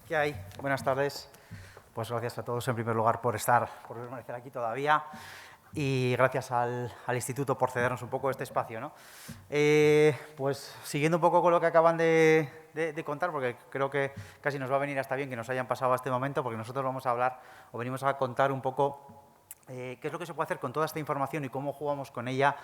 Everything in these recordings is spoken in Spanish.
¿Qué hay? Buenas tardes. Pues gracias a todos en primer lugar por permanecer aquí todavía y gracias al Instituto por cedernos un poco este espacio, ¿no? Pues siguiendo un poco con lo que acaban de contar, porque creo que casi nos va a venir hasta bien que nos hayan pasado a este momento, porque nosotros vamos a hablar o venimos a contar un poco qué es lo que se puede hacer con toda esta información y cómo jugamos con ella,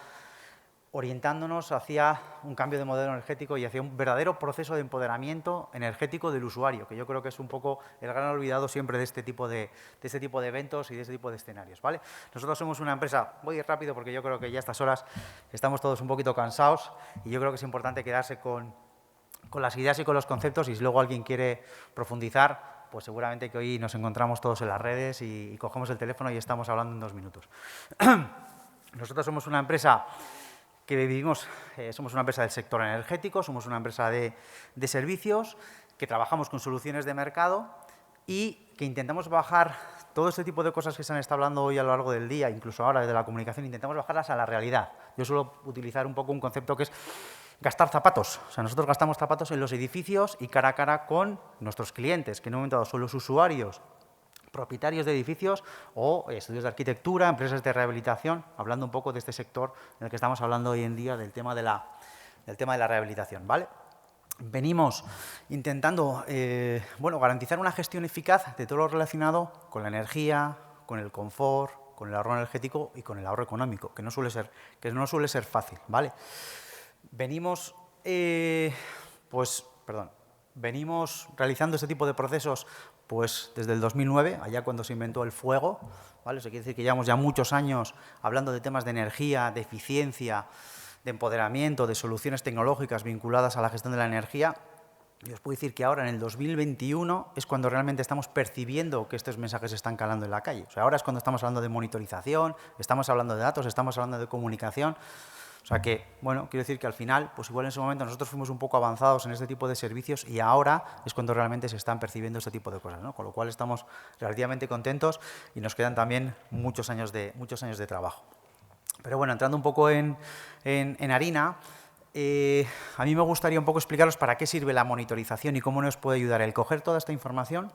orientándonos hacia un cambio de modelo energético y hacia un verdadero proceso de empoderamiento energético del usuario, que yo creo que es un poco el gran olvidado siempre de este tipo de eventos y de este tipo de escenarios, ¿vale? Nosotros somos una empresa, voy a ir rápido porque yo creo que ya a estas horas estamos todos un poquito cansados y yo creo que es importante quedarse con las ideas y con los conceptos, y si luego alguien quiere profundizar, pues seguramente que hoy nos encontramos todos en las redes y cogemos el teléfono y estamos hablando en 2 minutos. Nosotros somos una empresa que vivimos, somos una empresa del sector energético, somos una empresa de servicios, que trabajamos con soluciones de mercado y que intentamos bajar todo este tipo de cosas que se han estado hablando hoy a lo largo del día, incluso ahora desde la comunicación, intentamos bajarlas a la realidad. Yo suelo utilizar un poco un concepto que es gastar zapatos. O sea, nosotros gastamos zapatos en los edificios y cara a cara con nuestros clientes, que en un momento dado son los usuarios, propietarios de edificios o estudios de arquitectura, empresas de rehabilitación, hablando un poco de este sector en el que estamos hablando hoy en día del tema de la rehabilitación, ¿vale? Venimos intentando garantizar una gestión eficaz de todo lo relacionado con la energía, con el confort, con el ahorro energético y con el ahorro económico, que no suele ser fácil, ¿vale? Venimos realizando este tipo de procesos pues desde el 2009, allá cuando se inventó el fuego, ¿vale? Eso quiere decir que llevamos ya muchos años hablando de temas de energía, de eficiencia, de empoderamiento, de soluciones tecnológicas vinculadas a la gestión de la energía. Y os puedo decir que ahora, en el 2021, es cuando realmente estamos percibiendo que estos mensajes están calando en la calle. O sea, ahora es cuando estamos hablando de monitorización, estamos hablando de datos, estamos hablando de comunicación. O sea que, bueno, quiero decir que al final, pues igual en ese momento nosotros fuimos un poco avanzados en este tipo de servicios y ahora es cuando realmente se están percibiendo este tipo de cosas, ¿no? Con lo cual estamos relativamente contentos y nos quedan también muchos años de trabajo. Pero bueno, entrando un poco en harina, a mí me gustaría un poco explicaros para qué sirve la monitorización y cómo nos puede ayudar el coger toda esta información.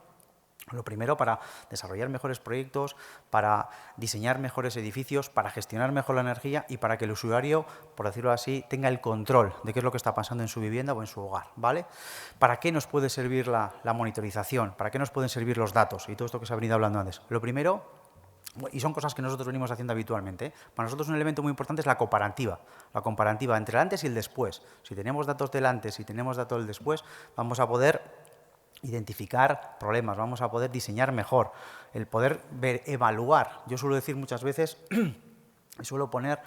Lo primero, para desarrollar mejores proyectos, para diseñar mejores edificios, para gestionar mejor la energía y para que el usuario, por decirlo así, tenga el control de qué es lo que está pasando en su vivienda o en su hogar, ¿vale? ¿Para qué nos puede servir la monitorización? ¿Para qué nos pueden servir los datos? Y todo esto que se ha venido hablando antes. Lo primero, y son cosas que nosotros venimos haciendo habitualmente, para nosotros un elemento muy importante es la comparativa entre el antes y el después. Si tenemos datos del antes y tenemos datos del después, vamos a poder identificar problemas, vamos a poder diseñar mejor, el poder evaluar. Yo suelo decir muchas veces, y suelo poner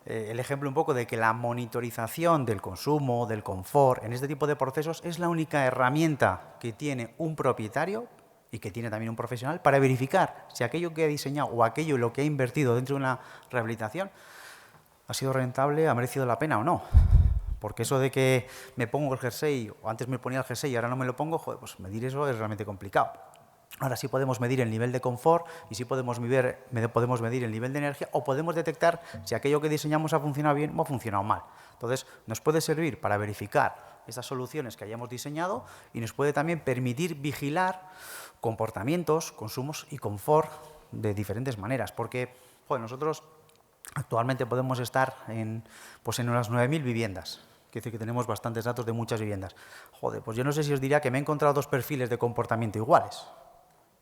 el ejemplo un poco de que la monitorización del consumo, del confort, en este tipo de procesos es la única herramienta que tiene un propietario y que tiene también un profesional para verificar si aquello que ha diseñado o aquello en lo que ha invertido dentro de una rehabilitación ha sido rentable, ha merecido la pena o no. Porque eso de que me pongo el jersey, o antes me ponía el jersey y ahora no me lo pongo, joder, pues medir eso es realmente complicado. Ahora sí podemos medir el nivel de confort y sí podemos medir el nivel de energía, o podemos detectar si aquello que diseñamos ha funcionado bien o ha funcionado mal. Entonces, nos puede servir para verificar esas soluciones que hayamos diseñado y nos puede también permitir vigilar comportamientos, consumos y confort de diferentes maneras. Porque, joder, nosotros actualmente podemos estar en unas 9.000 viviendas. Quiere decir que tenemos bastantes datos de muchas viviendas. Joder, pues yo no sé si os diría que me he encontrado 2 perfiles de comportamiento iguales.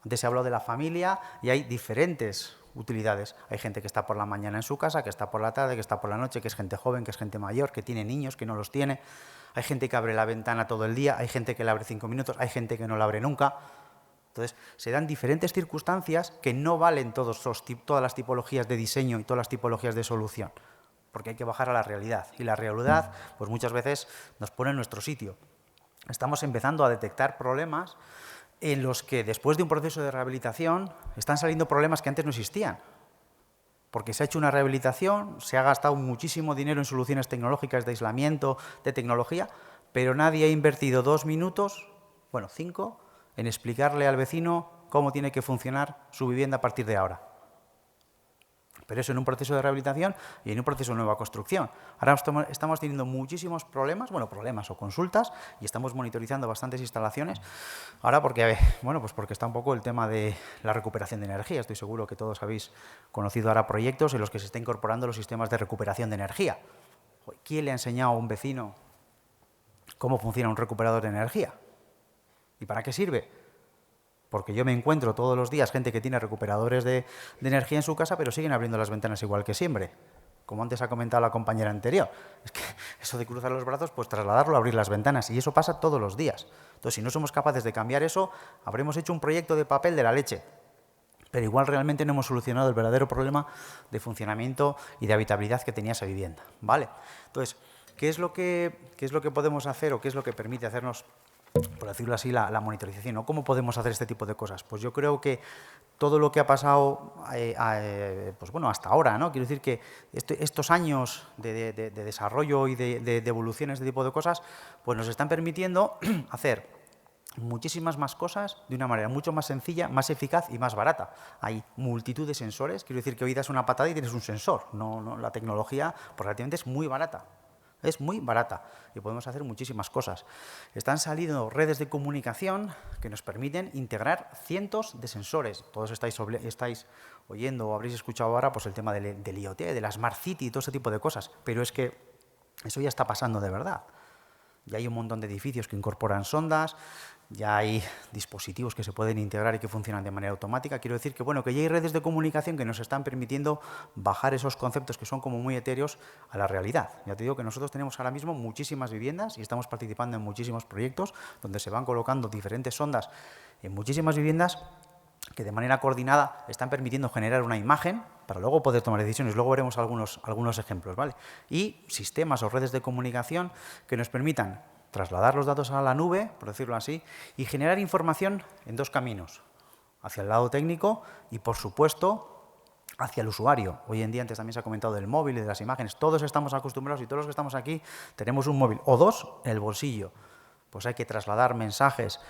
Antes se habló de la familia y hay diferentes utilidades. Hay gente que está por la mañana en su casa, que está por la tarde, que está por la noche, que es gente joven, que es gente mayor, que tiene niños, que no los tiene. Hay gente que abre la ventana todo el día, hay gente que la abre 5 minutos, hay gente que no la abre nunca. Entonces, se dan diferentes circunstancias que no valen todas las tipologías de diseño y todas las tipologías de solución, porque hay que bajar a la realidad. Y la realidad, pues muchas veces nos pone en nuestro sitio. Estamos empezando a detectar problemas en los que, después de un proceso de rehabilitación, están saliendo problemas que antes no existían. Porque se ha hecho una rehabilitación, se ha gastado muchísimo dinero en soluciones tecnológicas de aislamiento, de tecnología, pero nadie ha invertido 2 minutos, 5, en explicarle al vecino cómo tiene que funcionar su vivienda a partir de ahora. Pero eso en un proceso de rehabilitación y en un proceso de nueva construcción. Ahora estamos teniendo muchísimos problemas, problemas o consultas, y estamos monitorizando bastantes instalaciones. Ahora porque, pues porque está un poco el tema de la recuperación de energía. Estoy seguro que todos habéis conocido ahora proyectos en los que se está incorporando los sistemas de recuperación de energía. ¿Quién le ha enseñado a un vecino cómo funciona un recuperador de energía? ¿Y para qué sirve? Porque yo me encuentro todos los días gente que tiene recuperadores de energía en su casa, pero siguen abriendo las ventanas igual que siempre. Como antes ha comentado la compañera anterior. Es que eso de cruzar los brazos, pues trasladarlo a abrir las ventanas. Y eso pasa todos los días. Entonces, si no somos capaces de cambiar eso, habremos hecho un proyecto de papel de la leche. Pero igual realmente no hemos solucionado el verdadero problema de funcionamiento y de habitabilidad que tenía esa vivienda. ¿Vale? Entonces, ¿qué es lo que podemos hacer o qué es lo que permite hacernos, por decirlo así, la monitorización? ¿O cómo podemos hacer este tipo de cosas? Pues yo creo que todo lo que ha pasado hasta ahora, ¿no? Quiero decir que estos años de desarrollo y de evolución, este tipo de cosas, pues nos están permitiendo hacer muchísimas más cosas de una manera mucho más sencilla, más eficaz y más barata. Hay multitud de sensores, quiero decir que hoy das una patada y tienes un sensor. No, la tecnología relativamente es muy barata. Es muy barata y podemos hacer muchísimas cosas. Están saliendo redes de comunicación que nos permiten integrar cientos de sensores. Todos estáis oyendo o habréis escuchado ahora pues, el tema del IoT, de la Smart City y todo ese tipo de cosas. Pero es que eso ya está pasando de verdad. Ya hay un montón de edificios que incorporan sondas, ya hay dispositivos que se pueden integrar y que funcionan de manera automática. Quiero decir que, que ya hay redes de comunicación que nos están permitiendo bajar esos conceptos que son como muy etéreos a la realidad. Ya te digo que nosotros tenemos ahora mismo muchísimas viviendas y estamos participando en muchísimos proyectos donde se van colocando diferentes sondas en muchísimas viviendas que de manera coordinada están permitiendo generar una imagen para luego poder tomar decisiones. Luego veremos algunos ejemplos, ¿vale? Y sistemas o redes de comunicación que nos permitan trasladar los datos a la nube, por decirlo así, y generar información en dos caminos, hacia el lado técnico y, por supuesto, hacia el usuario. Hoy en día, antes también se ha comentado del móvil y de las imágenes, todos estamos acostumbrados y todos los que estamos aquí tenemos un móvil o dos en el bolsillo. Pues hay que trasladar mensajes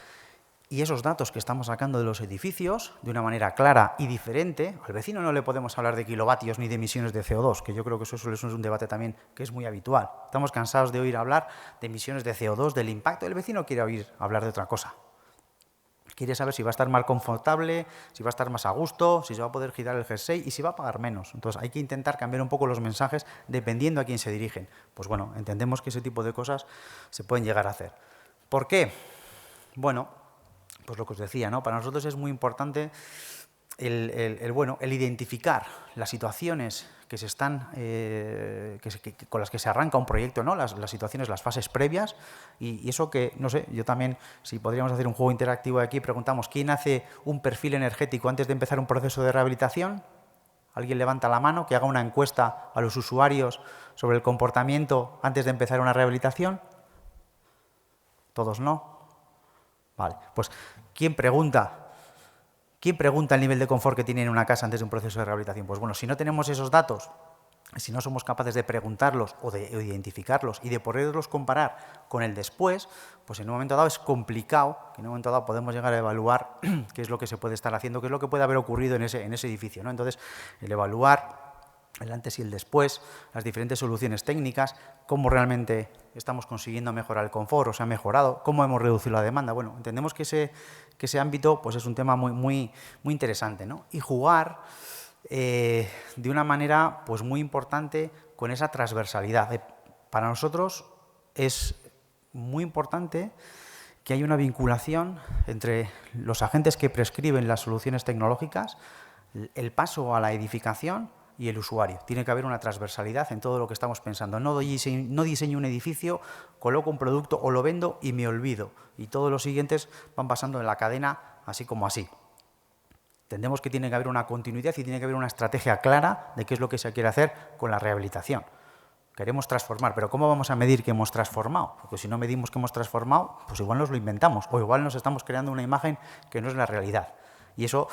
y esos datos que estamos sacando de los edificios de una manera clara y diferente. Al vecino no le podemos hablar de kilovatios ni de emisiones de CO2, que yo creo que eso es un debate también que es muy habitual. Estamos cansados de oír hablar de emisiones de CO2, del impacto. El vecino quiere oír hablar de otra cosa. Quiere saber si va a estar más confortable, si va a estar más a gusto, si se va a poder girar el jersey y si va a pagar menos. Entonces hay que intentar cambiar un poco los mensajes dependiendo a quién se dirigen. Pues bueno, entendemos que ese tipo de cosas se pueden llegar a hacer. ¿Por qué? Bueno, pues lo que os decía, ¿no? Para nosotros es muy importante el identificar las situaciones que se están, con las que se arranca un proyecto, ¿no? Las situaciones, las fases previas, y eso que, no sé, yo también, si podríamos hacer un juego interactivo aquí, preguntamos, ¿quién hace un perfil energético antes de empezar un proceso de rehabilitación? ¿Alguien levanta la mano que haga una encuesta a los usuarios sobre el comportamiento antes de empezar una rehabilitación? ¿Todos no? Vale, pues ¿quién pregunta el nivel de confort que tiene en una casa antes de un proceso de rehabilitación? Pues bueno, si no tenemos esos datos, si no somos capaces de preguntarlos o de identificarlos y de poderlos comparar con el después, pues en un momento dado es complicado, que en un momento dado podemos llegar a evaluar qué es lo que se puede estar haciendo, qué es lo que puede haber ocurrido en ese edificio, ¿no? Entonces, el evaluar el antes y el después, las diferentes soluciones técnicas, cómo realmente estamos consiguiendo mejorar el confort o se ha mejorado, cómo hemos reducido la demanda. Bueno, entendemos que ese ámbito pues es un tema muy interesante, ¿no? Y jugar de una manera pues muy importante con esa transversalidad. Para nosotros es muy importante que haya una vinculación entre los agentes que prescriben las soluciones tecnológicas, el paso a la edificación y el usuario. Tiene que haber una transversalidad en todo lo que estamos pensando. No diseño un edificio, coloco un producto o lo vendo y me olvido. Y todos los siguientes van pasando en la cadena así como así. Entendemos que tiene que haber una continuidad y tiene que haber una estrategia clara de qué es lo que se quiere hacer con la rehabilitación. Queremos transformar, pero ¿cómo vamos a medir que hemos transformado? Porque si no medimos que hemos transformado, pues igual nos lo inventamos o igual nos estamos creando una imagen que no es la realidad. Y eso,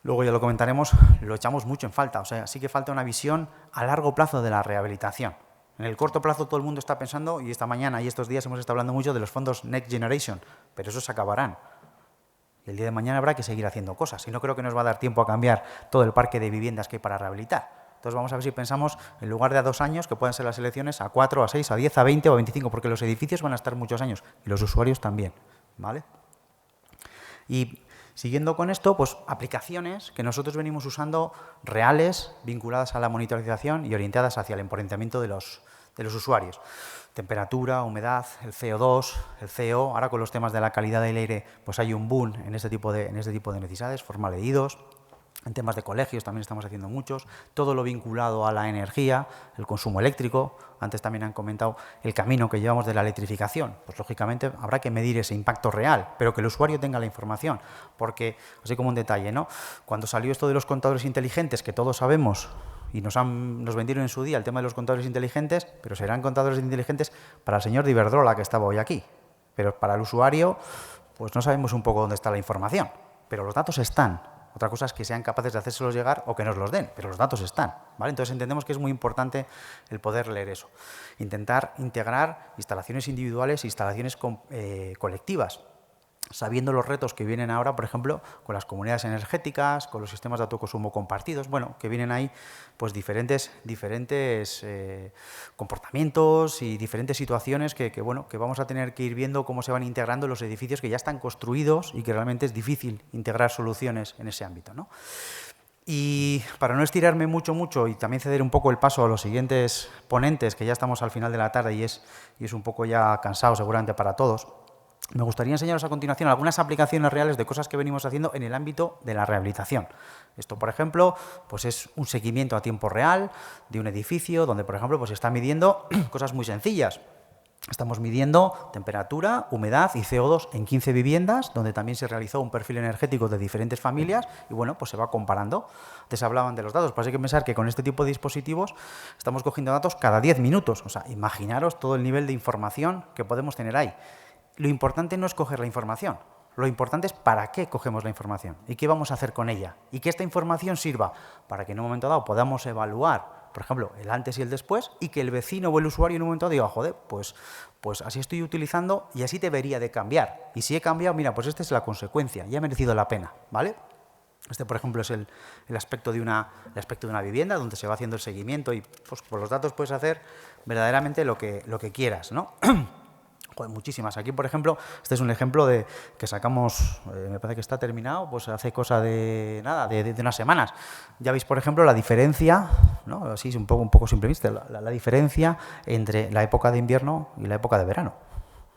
luego ya lo comentaremos, lo echamos mucho en falta. O sea, sí que falta una visión a largo plazo de la rehabilitación. En el corto plazo todo el mundo está pensando, y esta mañana y estos días hemos estado hablando mucho de los fondos Next Generation, pero esos se acabarán. Y el día de mañana habrá que seguir haciendo cosas. Y no creo que nos va a dar tiempo a cambiar todo el parque de viviendas que hay para rehabilitar. Entonces vamos a ver si pensamos, en lugar de a 2 años, que pueden ser las elecciones, a 4, a 6, a 10, a 20 o a 25, porque los edificios van a estar muchos años y los usuarios también, ¿vale? Y siguiendo con esto, pues aplicaciones que nosotros venimos usando reales, vinculadas a la monitorización y orientadas hacia el empoderamiento de los usuarios. Temperatura, humedad, el CO2, el CO. Ahora con los temas de la calidad del aire, pues hay un boom en este tipo de necesidades, formaldehídos. En temas de colegios también estamos haciendo muchos. Todo lo vinculado a la energía, el consumo eléctrico. Antes también han comentado el camino que llevamos de la electrificación. Pues lógicamente habrá que medir ese impacto real, pero que el usuario tenga la información. Porque, así como un detalle, ¿no? Cuando salió esto de los contadores inteligentes, que todos sabemos, y nos vendieron en su día el tema de los contadores inteligentes, pero serán contadores inteligentes para el señor de Iberdrola, que estaba hoy aquí. Pero para el usuario, pues no sabemos un poco dónde está la información. Pero los datos están. Otra cosa es que sean capaces de hacérselos llegar o que nos los den, pero los datos están, ¿vale? Entonces entendemos que es muy importante el poder leer eso. Intentar integrar instalaciones individuales e instalaciones colectivas, sabiendo los retos que vienen ahora, por ejemplo, con las comunidades energéticas, con los sistemas de autoconsumo compartidos, bueno, que vienen ahí pues diferentes comportamientos y diferentes situaciones que vamos a tener que ir viendo cómo se van integrando los edificios que ya están construidos y que realmente es difícil integrar soluciones en ese ámbito, ¿no? Y para no estirarme mucho y también ceder un poco el paso a los siguientes ponentes, que ya estamos al final de la tarde y es un poco ya cansado seguramente para todos, me gustaría enseñaros a continuación algunas aplicaciones reales de cosas que venimos haciendo en el ámbito de la rehabilitación. Esto, por ejemplo, pues es un seguimiento a tiempo real de un edificio donde, por ejemplo, pues se está midiendo cosas muy sencillas. Estamos midiendo temperatura, humedad y CO2 en 15 viviendas, donde también se realizó un perfil energético de diferentes familias y, bueno, pues se va comparando. Antes hablaban de los datos, pues hay que pensar que con este tipo de dispositivos estamos cogiendo datos cada 10 minutos. O sea, imaginaros todo el nivel de información que podemos tener ahí. Lo importante no es coger la información, lo importante es para qué cogemos la información y qué vamos a hacer con ella. Y que esta información sirva para que en un momento dado podamos evaluar, por ejemplo, el antes y el después, y que el vecino o el usuario en un momento dado diga, joder, pues así estoy utilizando y así debería de cambiar. Y si he cambiado, mira, pues esta es la consecuencia, ya ha merecido la pena, ¿vale? Este, por ejemplo, es el aspecto de una vivienda donde se va haciendo el seguimiento y pues por los datos puedes hacer verdaderamente lo que quieras, ¿no? Joder, muchísimas. Aquí, por ejemplo, este es un ejemplo de que sacamos, me parece que está terminado, pues hace cosa de nada, de unas semanas. Ya veis, por ejemplo, la diferencia, ¿no? Así es un poco simplista, la diferencia entre la época de invierno y la época de verano.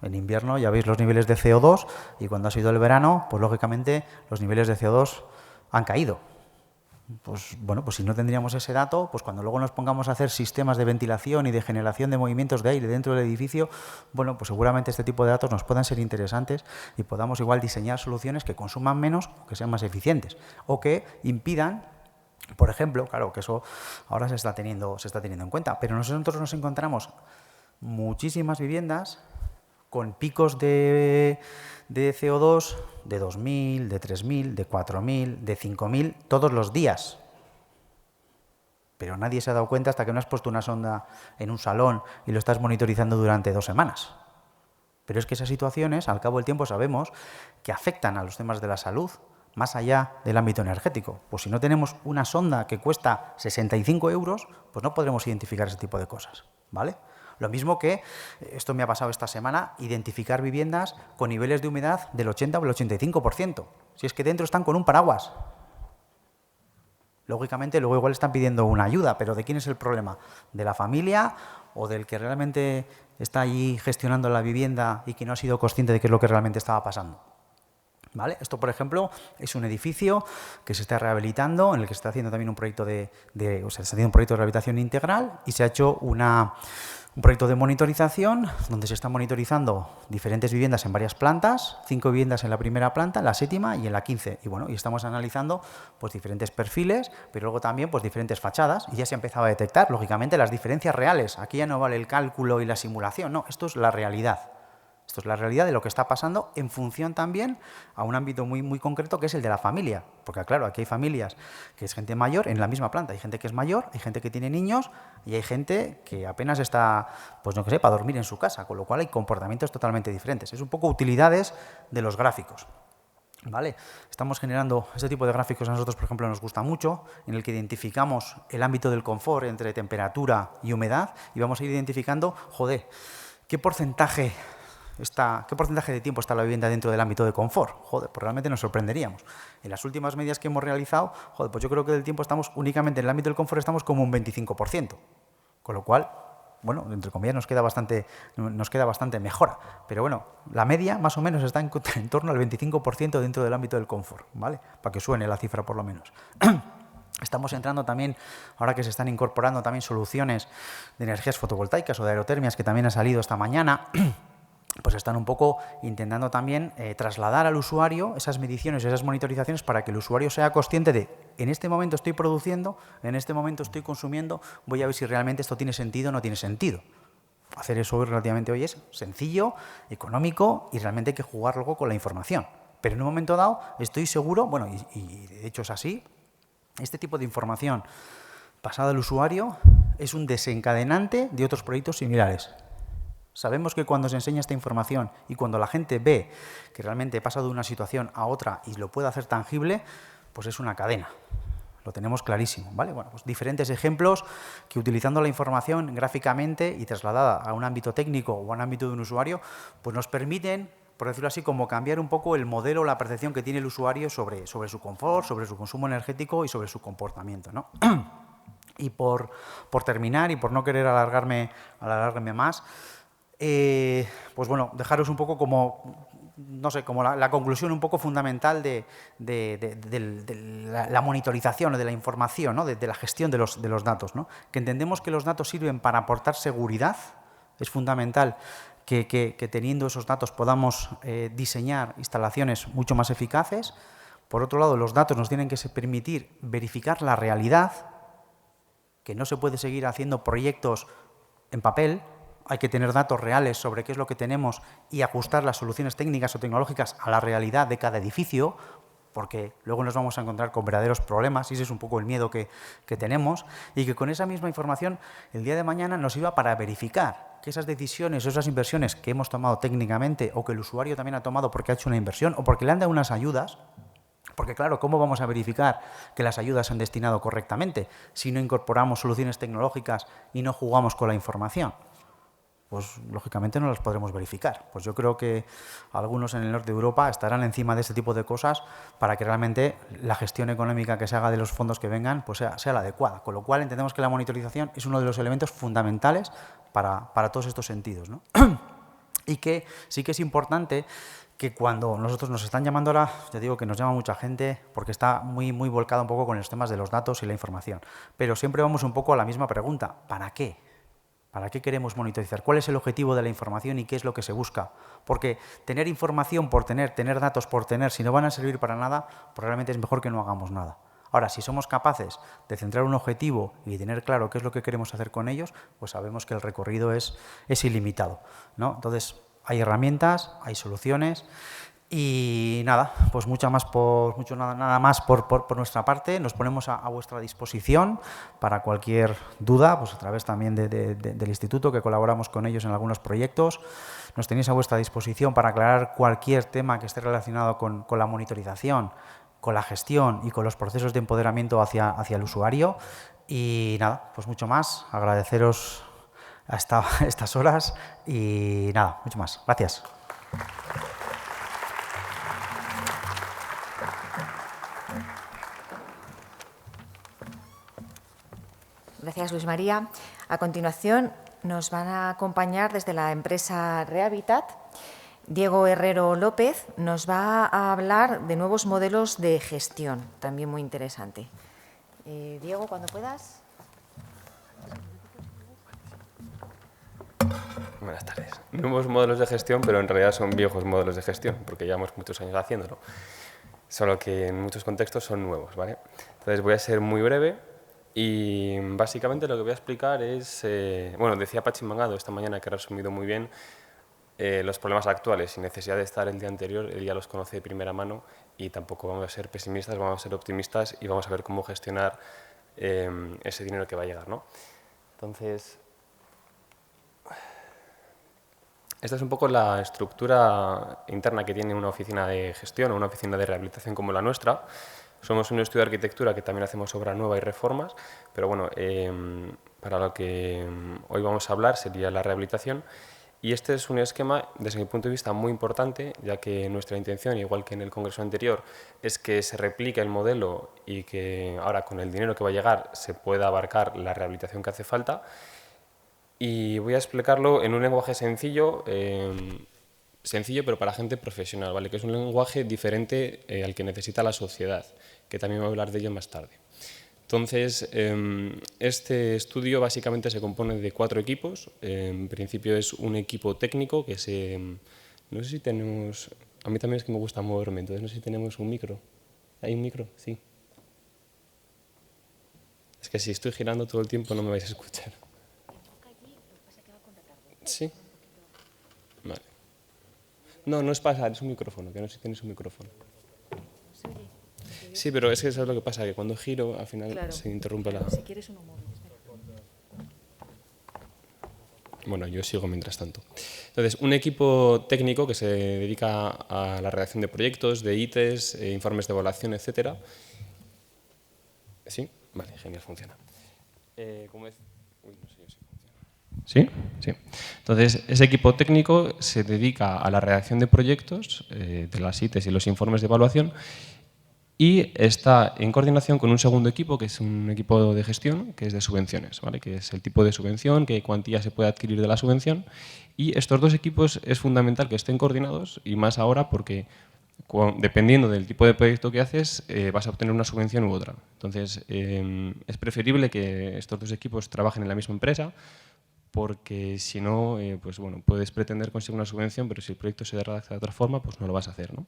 En invierno ya veis los niveles de CO2 y cuando ha sido el verano, pues lógicamente los niveles de CO2 han caído. Pues bueno, pues si no tendríamos ese dato, pues cuando luego nos pongamos a hacer sistemas de ventilación y de generación de movimientos de aire dentro del edificio, bueno, pues seguramente este tipo de datos nos puedan ser interesantes y podamos igual diseñar soluciones que consuman menos o que sean más eficientes o que impidan, por ejemplo, claro que eso ahora se está teniendo en cuenta, pero nosotros nos encontramos muchísimas viviendas con picos de CO2 de 2.000, de 3.000, de 4.000, de 5.000 todos los días. Pero nadie se ha dado cuenta hasta que no has puesto una sonda en un salón y lo estás monitorizando durante 2 semanas. Pero es que esas situaciones, al cabo del tiempo, sabemos que afectan a los temas de la salud más allá del ámbito energético. Pues si no tenemos una sonda que cuesta 65 euros, pues no podremos identificar ese tipo de cosas, ¿vale? Lo mismo que, esto me ha pasado esta semana, identificar viviendas con niveles de humedad del 80 o el 85%. Si es que dentro están con un paraguas. Lógicamente, luego igual están pidiendo una ayuda, pero ¿de quién es el problema? ¿De la familia o del que realmente está allí gestionando la vivienda y que no ha sido consciente de qué es lo que realmente estaba pasando? ¿Vale? Esto, por ejemplo, es un edificio que se está rehabilitando, en el que se está haciendo también un proyecto se está haciendo un proyecto de rehabilitación integral y se ha hecho un proyecto de monitorización donde se están monitorizando diferentes viviendas en varias plantas, 5 viviendas en la primera planta, en la 7ª y en la 15. Y bueno, y estamos analizando pues diferentes perfiles, pero luego también pues diferentes fachadas y ya se empezaba a detectar, lógicamente, las diferencias reales. Aquí ya no vale el cálculo y la simulación, no, esto es la realidad. Esto es la realidad de lo que está pasando en función también a un ámbito muy, muy concreto que es el de la familia. Porque claro, aquí hay familias que es gente mayor en la misma planta. Hay gente que es mayor, hay gente que tiene niños y hay gente que apenas está, pues no sé, para dormir en su casa. Con lo cual hay comportamientos totalmente diferentes. Es un poco utilidades de los gráficos. ¿Vale? Estamos generando este tipo de gráficos, a nosotros, por ejemplo, nos gusta mucho, en el que identificamos el ámbito del confort entre temperatura y humedad y vamos a ir identificando, joder, ¿qué porcentaje de tiempo está la vivienda dentro del ámbito de confort? Joder, pues realmente nos sorprenderíamos. En las últimas medidas que hemos realizado, joder, pues yo creo que del tiempo estamos únicamente en el ámbito del confort estamos como un 25%. Con lo cual, bueno, entre comillas nos queda bastante mejora. Pero bueno, la media más o menos está en torno al 25% dentro del ámbito del confort, ¿vale? Para que suene la cifra por lo menos. Estamos entrando también, ahora que se están incorporando también soluciones de energías fotovoltaicas o de aerotermias, que también ha salido esta mañana, pues están un poco intentando también trasladar al usuario esas mediciones, esas monitorizaciones para que el usuario sea consciente de en este momento estoy produciendo, en este momento estoy consumiendo, voy a ver si realmente esto tiene sentido o no tiene sentido. Hacer eso hoy relativamente hoy es sencillo, económico y realmente hay que jugar luego con la información. Pero en un momento dado estoy seguro, bueno, y de hecho es así, este tipo de información pasada al usuario es un desencadenante de otros proyectos similares. Sabemos que cuando se enseña esta información y cuando la gente ve que realmente pasa de una situación a otra y lo puede hacer tangible, pues es una cadena. Lo tenemos clarísimo, ¿vale? Bueno, pues diferentes ejemplos que utilizando la información gráficamente y trasladada a un ámbito técnico o a un ámbito de un usuario, pues nos permiten, por decirlo así, como cambiar un poco el modelo o la percepción que tiene el usuario sobre su confort, sobre su consumo energético y sobre su comportamiento, ¿no? Y por terminar y por no querer alargarme más, pues bueno, dejaros un poco como, no sé, como la conclusión un poco fundamental de la monitorización o de la información, ¿no? de la gestión de los datos, ¿no? Que entendemos que los datos sirven para aportar seguridad, es fundamental que teniendo esos datos podamos diseñar instalaciones mucho más eficaces. Por otro lado, los datos nos tienen que permitir verificar la realidad, que no se puede seguir haciendo proyectos en papel. Hay que tener datos reales sobre qué es lo que tenemos y ajustar las soluciones técnicas o tecnológicas a la realidad de cada edificio, porque luego nos vamos a encontrar con verdaderos problemas y ese es un poco el miedo que tenemos, y que con esa misma información el día de mañana nos sirva para verificar que esas decisiones o esas inversiones que hemos tomado técnicamente o que el usuario también ha tomado porque ha hecho una inversión o porque le han dado unas ayudas. Porque claro, ¿cómo vamos a verificar que las ayudas se han destinado correctamente si no incorporamos soluciones tecnológicas y no jugamos con la información? Pues lógicamente no las podremos verificar. Pues yo creo que algunos en el norte de Europa estarán encima de este tipo de cosas para que realmente la gestión económica que se haga de los fondos que vengan pues sea la adecuada. Con lo cual entendemos que la monitorización es uno de los elementos fundamentales para todos estos sentidos, ¿no? Y que sí que es importante que cuando nosotros nos están llamando ahora, ya digo que nos llama mucha gente porque está muy volcada un poco con los temas de los datos y la información. Pero siempre vamos un poco a la misma pregunta, ¿para qué? ¿Para qué queremos monitorizar? ¿Cuál es el objetivo de la información y qué es lo que se busca? Porque tener información por tener datos por tener, si no van a servir para nada, probablemente es mejor que no hagamos nada. Ahora, si somos capaces de centrar un objetivo y tener claro qué es lo que queremos hacer con ellos, pues sabemos que el recorrido es ilimitado, ¿no? Entonces, hay herramientas, hay soluciones. Y nada, pues nada más por nuestra parte. Nos ponemos a vuestra disposición para cualquier duda, pues a través también del instituto, que colaboramos con ellos en algunos proyectos. Nos tenéis a vuestra disposición para aclarar cualquier tema que esté relacionado con la monitorización, con la gestión y con los procesos de empoderamiento hacia el usuario. Y nada, pues mucho más. Agradeceros hasta estas horas y nada, mucho más. Gracias. Gracias, Luis María. A continuación, nos van a acompañar desde la empresa Rehabitat. Diego Herrero López nos va a hablar de nuevos modelos de gestión, también muy interesante. Diego, cuando puedas. Buenas tardes. Nuevos modelos de gestión, pero en realidad son viejos modelos de gestión, porque llevamos muchos años haciéndolo. Solo que en muchos contextos son nuevos, ¿vale? Entonces voy a ser muy breve y básicamente lo que voy a explicar es... bueno, decía Pachi Mangado esta mañana que ha resumido muy bien los problemas actuales, sin necesidad de estar el día anterior, él ya los conoce de primera mano y tampoco vamos a ser pesimistas, vamos a ser optimistas y vamos a ver cómo gestionar ese dinero que va a llegar, ¿no? Entonces, Esta es un poco la estructura interna que tiene una oficina de gestión o una oficina de rehabilitación como la nuestra. Somos un estudio de arquitectura que también hacemos obra nueva y reformas, pero bueno, para lo que hoy vamos a hablar sería la rehabilitación. Y este es un esquema, desde mi punto de vista, muy importante, ya que nuestra intención, igual que en el congreso anterior, es que se replique el modelo y que ahora con el dinero que va a llegar se pueda abarcar la rehabilitación que hace falta. Y voy a explicarlo en un lenguaje sencillo, sencillo pero para gente profesional, ¿vale? Que es un lenguaje diferente al que necesita la sociedad, que también voy a hablar de ello más tarde. Entonces, este estudio básicamente se compone de 4 equipos. En principio es un equipo técnico que se... No sé si tenemos... A mí también es que me gusta moverme, entonces no sé si tenemos un micro. ¿Hay un micro? Sí. Es que si estoy girando todo el tiempo no me vais a escuchar. ¿Sí? Vale. No, no es pasar, es un micrófono, que no sé si tienes un micrófono. Sí, pero es que eso es lo que pasa, que cuando giro al final se interrumpe la... Si quieres uno móvil. Bueno, yo sigo mientras tanto. Entonces, un equipo técnico que se dedica a la redacción de proyectos, de ITES, informes de evaluación, etc. ¿Sí? Vale, genial, funciona. ¿Cómo es? Uy, no sé yo si funciona. ¿Sí? Sí. Entonces, ese equipo técnico se dedica a la redacción de proyectos, de las ITES y los informes de evaluación, y está en coordinación con un segundo equipo, que es un equipo de gestión, que es de subvenciones, ¿vale? Que es el tipo de subvención, qué cuantía se puede adquirir de la subvención. Y estos 2 equipos es fundamental que estén coordinados, y más ahora porque dependiendo del tipo de proyecto que haces, vas a obtener una subvención u otra. Entonces, es preferible que estos 2 equipos trabajen en la misma empresa, porque si no, pues bueno, puedes pretender conseguir una subvención, pero si el proyecto se redacta de otra forma, pues no lo vas a hacer, ¿no?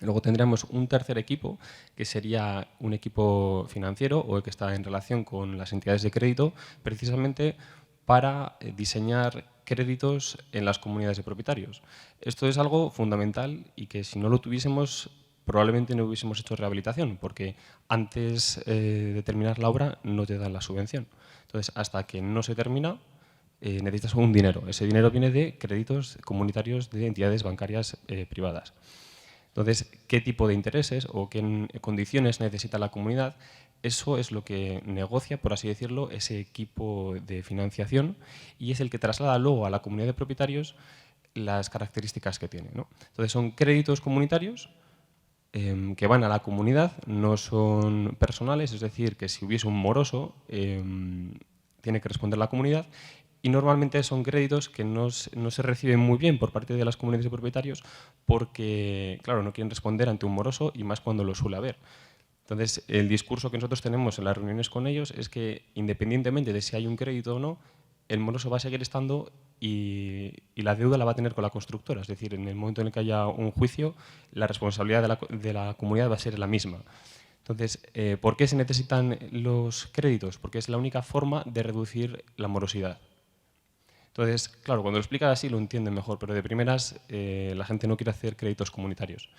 Luego tendríamos un tercer equipo, que sería un equipo financiero o que está en relación con las entidades de crédito, precisamente para diseñar créditos en las comunidades de propietarios. Esto es algo fundamental y que si no lo tuviésemos probablemente no hubiésemos hecho rehabilitación, porque antes de terminar la obra no te dan la subvención. Entonces, hasta que no se termina, necesitas un dinero. Ese dinero viene de créditos comunitarios de entidades bancarias privadas. Entonces, ¿qué tipo de intereses o qué condiciones necesita la comunidad? Eso es lo que negocia, por así decirlo, ese equipo de financiación y es el que traslada luego a la comunidad de propietarios las características que tiene, ¿no? Entonces, son créditos comunitarios que van a la comunidad, no son personales, es decir, que si hubiese un moroso, tiene que responder la comunidad. Y normalmente son créditos que no se reciben muy bien por parte de las comunidades de propietarios porque, claro, no quieren responder ante un moroso y más cuando lo suele haber. Entonces, el discurso que nosotros tenemos en las reuniones con ellos es que, independientemente de si hay un crédito o no, el moroso va a seguir estando y la deuda la va a tener con la constructora. Es decir, en el momento en el que haya un juicio, la responsabilidad de la comunidad va a ser la misma. Entonces, ¿por qué se necesitan los créditos? Porque es la única forma de reducir la morosidad. Entonces, claro, cuando lo explicas así lo entienden mejor, pero de primeras la gente no quiere hacer créditos comunitarios.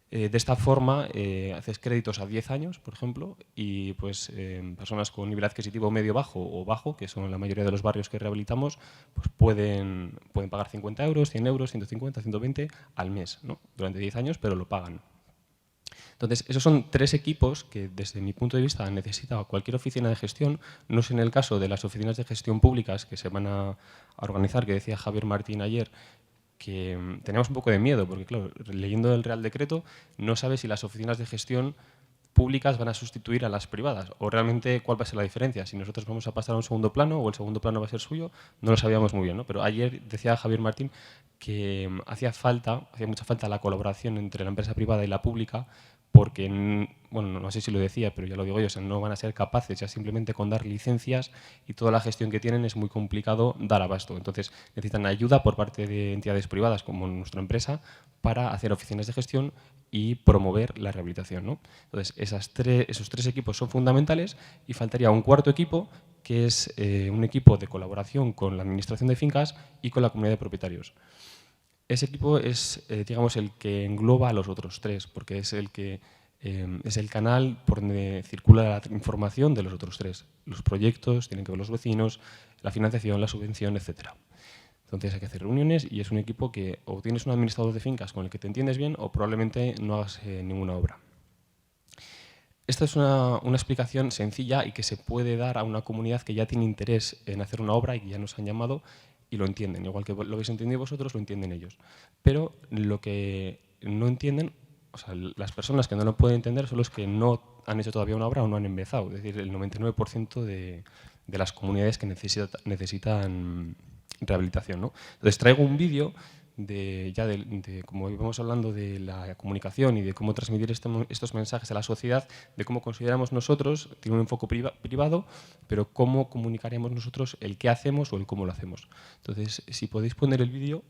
De esta forma, haces créditos a 10 años, por ejemplo, y pues personas con nivel adquisitivo medio-bajo o bajo, que son la mayoría de los barrios que rehabilitamos, pues pueden pagar 50 euros, 100 euros, 150, 120 al mes, ¿no? Durante 10 años, pero lo pagan. Entonces, esos son 3 equipos que, desde mi punto de vista, necesita cualquier oficina de gestión. No es en el caso de las oficinas de gestión públicas que se van a organizar, que decía Javier Martín ayer, que tenemos un poco de miedo, porque, claro, leyendo el Real Decreto, no sabe si las oficinas de gestión públicas van a sustituir a las privadas, o realmente cuál va a ser la diferencia, si nosotros vamos a pasar a un segundo plano o el segundo plano va a ser suyo, no lo sabíamos muy bien, ¿no? Pero ayer decía Javier Martín que hacía mucha falta la colaboración entre la empresa privada y la pública, porque, bueno, no sé si lo decía, pero ya lo digo yo, o sea, no van a ser capaces ya simplemente con dar licencias y toda la gestión que tienen es muy complicado dar abasto. Entonces, necesitan ayuda por parte de entidades privadas como nuestra empresa para hacer oficinas de gestión y promover la rehabilitación, ¿no? Entonces, esos 3 equipos son fundamentales y faltaría un cuarto equipo, que es un equipo de colaboración con la Administración de Fincas y con la comunidad de propietarios. Ese equipo es, digamos, el que engloba a los otros 3, porque es el que es el canal por donde circula la información de los otros 3. Los proyectos, tienen que ver los vecinos, la financiación, la subvención, etc. Entonces hay que hacer reuniones y es un equipo que o tienes un administrador de fincas con el que te entiendes bien o probablemente no hagas ninguna obra. Esta es una explicación sencilla y que se puede dar a una comunidad que ya tiene interés en hacer una obra y que ya nos han llamado y lo entienden. Igual que lo habéis entendido vosotros, lo entienden ellos. Pero lo que no entienden, o sea, las personas que no lo pueden entender son los que no han hecho todavía una obra o no han empezado. Es decir, el 99% de las comunidades que necesitan rehabilitación, ¿no? Entonces traigo un vídeo de como íbamos hablando de la comunicación y de cómo transmitir estos mensajes a la sociedad, de cómo consideramos nosotros, tiene un enfoque privado, pero cómo comunicaremos nosotros el qué hacemos o el cómo lo hacemos. Entonces, si podéis poner el vídeo.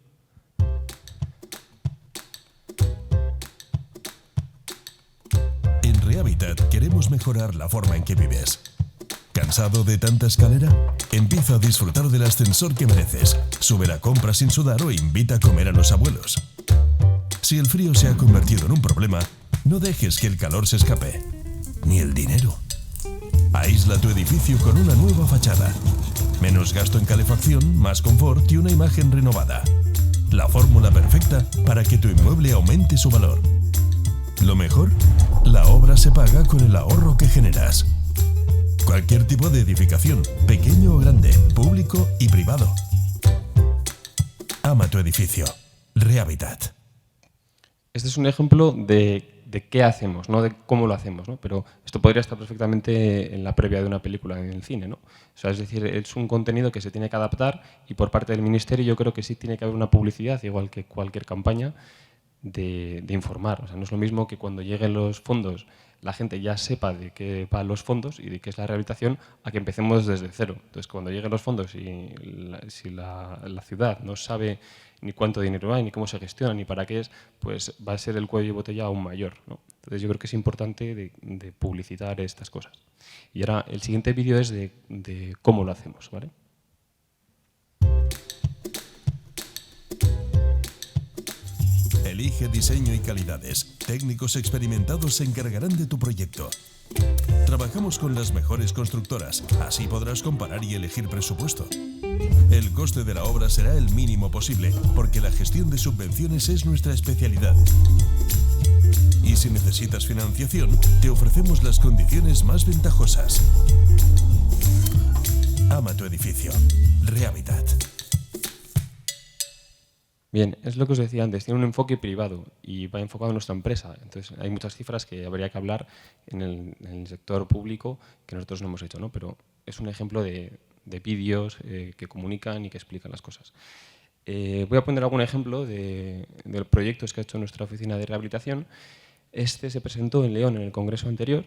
En Rehabitat queremos mejorar la forma en que vives. ¿Cansado de tanta escalera? Empieza a disfrutar del ascensor que mereces. Sube la compra sin sudar o invita a comer a los abuelos. Si el frío se ha convertido en un problema, no dejes que el calor se escape. Ni el dinero. Aísla tu edificio con una nueva fachada. Menos gasto en calefacción, más confort y una imagen renovada. La fórmula perfecta para que tu inmueble aumente su valor. Lo mejor, la obra se paga con el ahorro que generas. Cualquier tipo de edificación, pequeño o grande, público y privado. Ama tu edificio. Rehabitat. Este es un ejemplo de qué hacemos, no de cómo lo hacemos, ¿no? Pero esto podría estar perfectamente en la previa de una película en el cine, ¿no? O sea, es decir, es un contenido que se tiene que adaptar y por parte del Ministerio yo creo que sí tiene que haber una publicidad, igual que cualquier campaña, de informar. O sea, no es lo mismo que cuando lleguen los fondos la gente ya sepa de qué van los fondos y de qué es la rehabilitación, a que empecemos desde cero. Entonces, cuando lleguen los fondos y si la ciudad no sabe ni cuánto dinero hay, ni cómo se gestiona, ni para qué es, pues va a ser el cuello de botella aún mayor, ¿no? Entonces, yo creo que es importante de publicitar estas cosas. Y ahora, el siguiente vídeo es de cómo lo hacemos, ¿vale? Elige diseño y calidades. Técnicos experimentados se encargarán de tu proyecto. Trabajamos con las mejores constructoras, así podrás comparar y elegir presupuesto. El coste de la obra será el mínimo posible, porque la gestión de subvenciones es nuestra especialidad. Y si necesitas financiación, te ofrecemos las condiciones más ventajosas. Ama tu edificio. Rehabitat. Bien, es lo que os decía antes, tiene un enfoque privado y va enfocado en nuestra empresa. Entonces, hay muchas cifras que habría que hablar en el sector público que nosotros no hemos hecho, ¿no? Pero es un ejemplo de vídeos que comunican y que explican las cosas. Voy a poner algún ejemplo de proyectos que ha hecho nuestra oficina de rehabilitación. Este se presentó en León en el congreso anterior,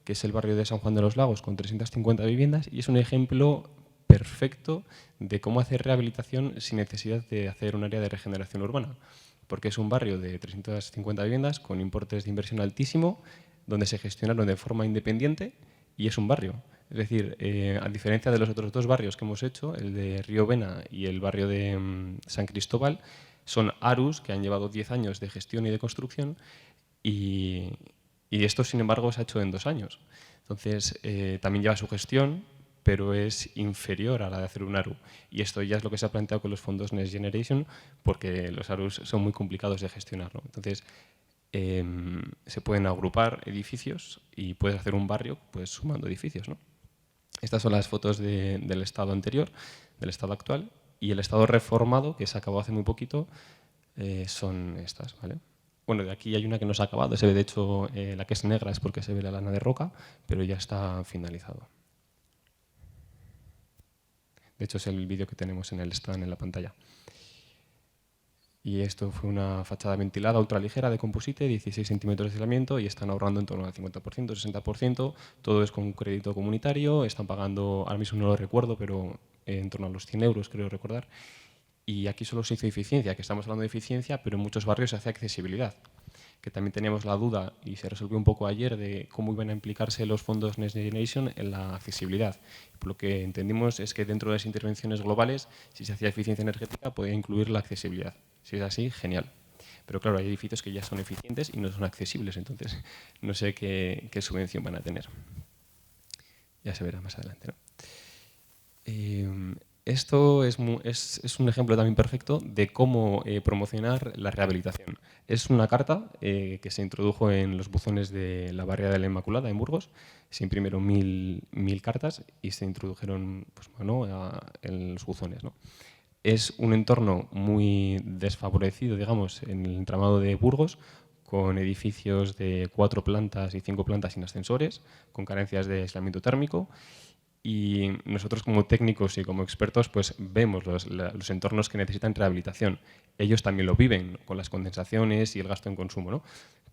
que es el barrio de San Juan de los Lagos, con 350 viviendas, y es un ejemplo perfecto de cómo hacer rehabilitación sin necesidad de hacer un área de regeneración urbana, porque es un barrio de 350 viviendas con importes de inversión altísimo, donde se gestionaron de forma independiente y es un barrio. Es decir, a diferencia de los otros dos barrios que hemos hecho, el de Río Vena y el barrio de San Cristóbal, son ARUs que han llevado 10 años de gestión y de construcción y esto, sin embargo, se ha hecho en 2 años. Entonces, también lleva su gestión, pero es inferior a la de hacer un ARU. Y esto ya es lo que se ha planteado con los fondos Next Generation, porque los ARUs son muy complicados de gestionar, ¿no? Entonces, se pueden agrupar edificios y puedes hacer un barrio pues sumando edificios, ¿no? Estas son las fotos del estado anterior, del estado actual, y el estado reformado, que se acabó hace muy poquito, son estas, ¿vale? Bueno, de aquí hay una que no se ha acabado, se ve de hecho la que es negra es porque se ve la lana de roca, pero ya está finalizado. De hecho, es el vídeo que tenemos en el stand en la pantalla. Y esto fue una fachada ventilada ultraligera de composite, 16 centímetros de aislamiento, y están ahorrando en torno al 50%, 60%. Todo es con un crédito comunitario, están pagando, ahora mismo no lo recuerdo, pero en torno a los 100 euros, creo recordar. Y aquí solo se hizo eficiencia, que estamos hablando de eficiencia, pero en muchos barrios se hace accesibilidad, que también teníamos la duda, y se resolvió un poco ayer, de cómo iban a implicarse los fondos Next Generation en la accesibilidad. Lo que entendimos es que dentro de las intervenciones globales, si se hacía eficiencia energética, podía incluir la accesibilidad. Si es así, genial. Pero claro, hay edificios que ya son eficientes y no son accesibles, entonces no sé qué subvención van a tener. Ya se verá más adelante, ¿no? Esto es un ejemplo también perfecto de cómo promocionar la rehabilitación. Es una carta que se introdujo en los buzones de la barriada de la Inmaculada en Burgos. Se imprimieron 1000 cartas y se introdujeron pues, bueno, en los buzones, ¿no? Es un entorno muy desfavorecido, digamos, en el entramado de Burgos, con edificios de 4 plantas y 5 plantas sin ascensores, con carencias de aislamiento térmico. Y nosotros como técnicos y como expertos pues vemos los entornos que necesitan rehabilitación. Ellos también lo viven con las condensaciones y el gasto en consumo, ¿no?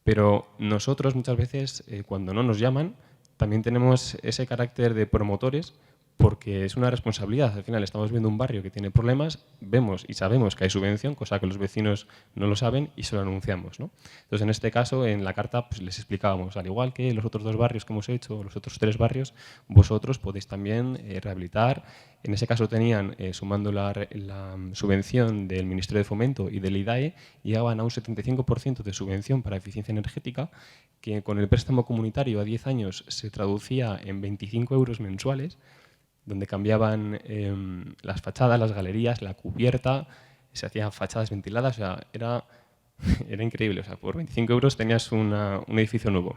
Pero nosotros muchas veces cuando no nos llaman también tenemos ese carácter de promotores porque es una responsabilidad. Al final estamos viendo un barrio que tiene problemas, vemos y sabemos que hay subvención, cosa que los vecinos no lo saben y se lo anunciamos, ¿no? Entonces, en este caso, en la carta pues, les explicábamos, al igual que los otros 2 barrios que hemos hecho, los otros 3 barrios, vosotros podéis también rehabilitar. En ese caso tenían, sumando la subvención del Ministerio de Fomento y del IDAE, llegaban a un 75% de subvención para eficiencia energética, que con el préstamo comunitario a 10 años se traducía en 25 euros mensuales, donde cambiaban las fachadas, las galerías, la cubierta, se hacían fachadas ventiladas, o sea, era increíble. O sea, por 25 euros tenías un edificio nuevo.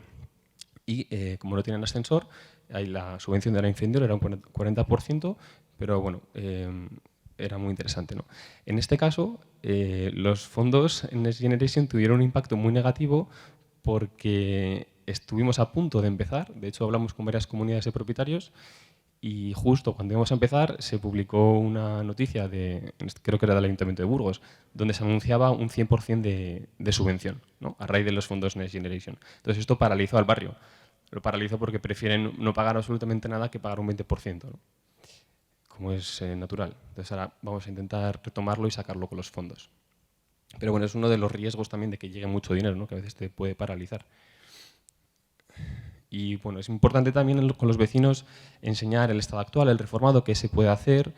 Y como no tienen ascensor, ahí la subvención era inferior, era un 40%, pero bueno, era muy interesante, ¿no? En este caso, los fondos Next Generation tuvieron un impacto muy negativo porque estuvimos a punto de empezar. De hecho, hablamos con varias comunidades de propietarios y justo cuando íbamos a empezar se publicó una noticia, creo que era del Ayuntamiento de Burgos, donde se anunciaba un 100% de subvención, ¿no? A raíz de los fondos Next Generation. Entonces esto paralizó al barrio. Lo paralizó porque prefieren no pagar absolutamente nada que pagar un 20%, ¿no? Como es natural. Entonces ahora vamos a intentar retomarlo y sacarlo con los fondos. Pero bueno, es uno de los riesgos también de que llegue mucho dinero, ¿no? Que a veces te puede paralizar. Y bueno, es importante también con los vecinos enseñar el estado actual, el reformado, qué se puede hacer.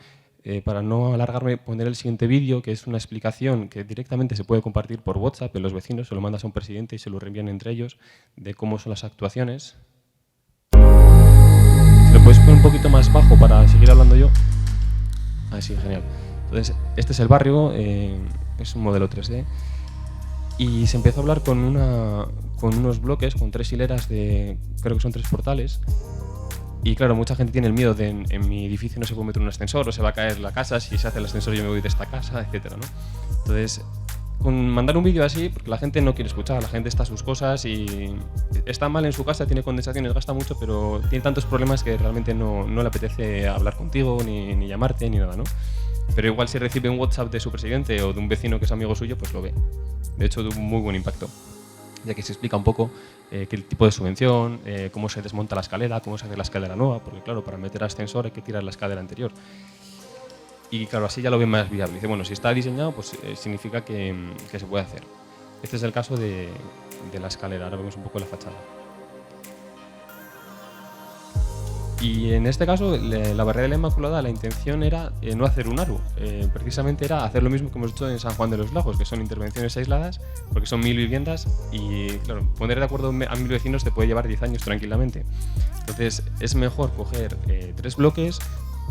Para no alargarme, poner el siguiente vídeo, que es una explicación que directamente se puede compartir por WhatsApp de los vecinos, se lo mandas a un presidente y se lo reenvían entre ellos, de cómo son las actuaciones. Si lo puedes poner un poquito más bajo para seguir hablando yo. Ah, sí, genial. Entonces, este es el barrio, es un modelo 3D. Y se empezó a hablar con unos bloques, con 3 hileras de, creo que son 3 portales. Y claro, mucha gente tiene el miedo de en mi edificio no se puede meter un ascensor o se va a caer la casa, si se hace el ascensor yo me voy de esta casa, etcétera, ¿no? Entonces, con mandar un vídeo así, porque la gente no quiere escuchar, la gente está a sus cosas y está mal en su casa, tiene condensaciones, gasta mucho, pero tiene tantos problemas que realmente no le apetece hablar contigo, ni llamarte, ni nada, ¿no? Pero igual si recibe un WhatsApp de su presidente o de un vecino que es amigo suyo, pues lo ve. De hecho, tuvo un muy buen impacto, ya que se explica un poco qué tipo de subvención, cómo se desmonta la escalera, cómo se hace la escalera nueva, porque claro, para meter ascensor hay que tirar la escalera anterior. Y claro, así ya lo ven más viable. Dice, bueno, si está diseñado, pues significa que se puede hacer. Este es el caso de la escalera. Ahora vemos un poco la fachada. Y en este caso, la barrera de la Inmaculada, la intención era no hacer un ARU. Precisamente era hacer lo mismo que hemos hecho en San Juan de los Lagos, que son intervenciones aisladas, porque son 1000 viviendas y, claro, poner de acuerdo a 1000 vecinos te puede llevar 10 años tranquilamente. Entonces, es mejor coger 3 bloques,